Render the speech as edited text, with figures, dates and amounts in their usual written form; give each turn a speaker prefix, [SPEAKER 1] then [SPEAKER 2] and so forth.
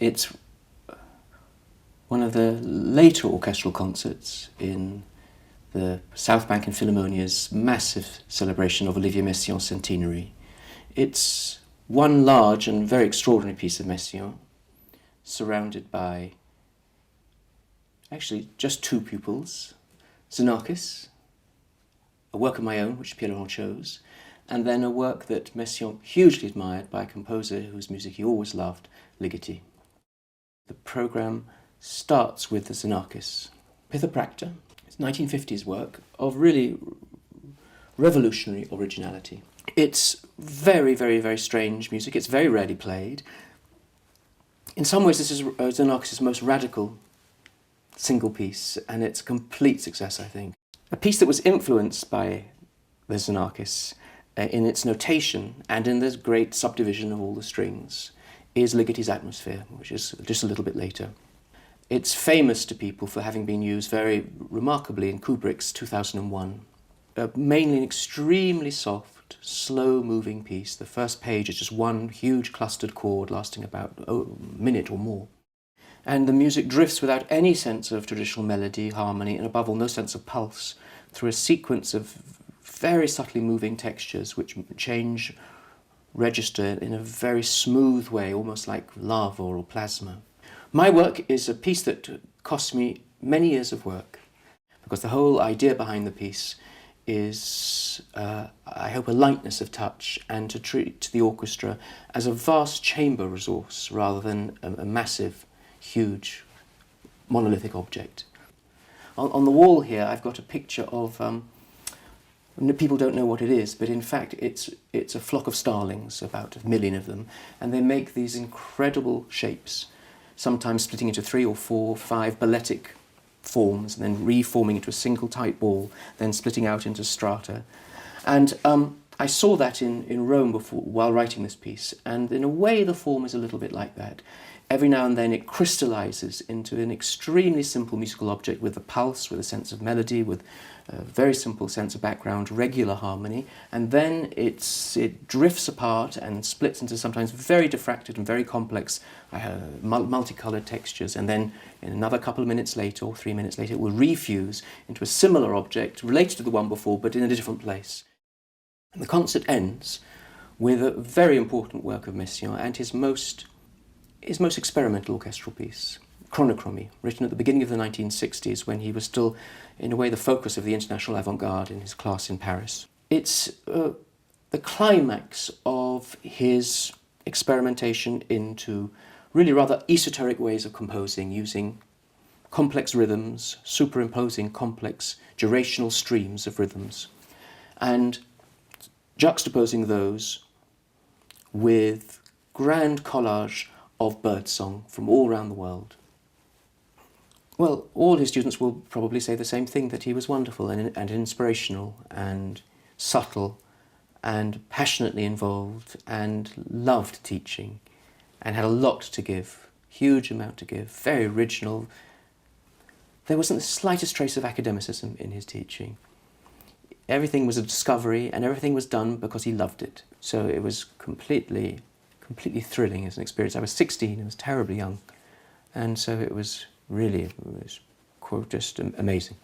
[SPEAKER 1] It's one of the later orchestral concerts in the South Bank and Philharmonia's massive celebration of Olivier Messiaen's centenary. It's one large and very extraordinary piece of Messiaen, surrounded by actually just two pupils, Xenakis, a work of my own which Pierre chose, and then a work that Messiaen hugely admired by a composer whose music he always loved, Ligeti. The programme starts with the Xenakis, Pithepracta. It's 1950s work of really revolutionary originality. It's very, very, very strange music. It's very rarely played. In some ways, this is Xenakis' most radical single piece, and it's a complete success, I think. A piece that was influenced by the Xenakis in its notation and in this great subdivision of all the strings is Ligeti's Atmosphere, which is just a little bit later. It's famous to people for having been used very remarkably in Kubrick's 2001. Mainly an extremely soft, slow-moving piece. The first page is just one huge clustered chord lasting about a minute or more. And the music drifts without any sense of traditional melody, harmony, and above all, no sense of pulse, through a sequence of very subtly moving textures which change register in a very smooth way, almost like lava or plasma. My work is a piece that cost me many years of work, because the whole idea behind the piece is, I hope, a lightness of touch and to treat the orchestra as a vast chamber resource rather than a massive, huge, monolithic object. On the wall here I've got a picture of, people don't know what it is, but in fact it's a flock of starlings, about 1 million of them, and they make these incredible shapes, sometimes splitting into 3 or 4 or 5 balletic forms and then reforming into a single tight ball, then splitting out into strata. And I saw that in Rome while writing this piece, and in a way the form is a little bit like that. Every now and then it crystallizes into an extremely simple musical object with a pulse, with a sense of melody, with a very simple sense of background, regular harmony, and then it drifts apart and splits into sometimes very diffracted and very complex multicolored textures, and then in another couple of minutes later or 3 minutes later it will refuse into a similar object related to the one before but in a different place. And the concert ends with a very important work of Messiaen and his most experimental orchestral piece, Chronochromy, written at the beginning of the 1960s when he was still, in a way, the focus of the international avant-garde in his class in Paris. It's the climax of his experimentation into really rather esoteric ways of composing, using complex rhythms, superimposing complex durational streams of rhythms, and juxtaposing those with grand collage of birdsong from all around the world. Well, all his students will probably say the same thing, that he was wonderful and inspirational and subtle and passionately involved and loved teaching and had a lot to give, huge amount to give, very original. There wasn't the slightest trace of academicism in his teaching. Everything was a discovery and everything was done because he loved it. So it was completely thrilling as an experience. I was 16, I was terribly young, and so it was really, just amazing.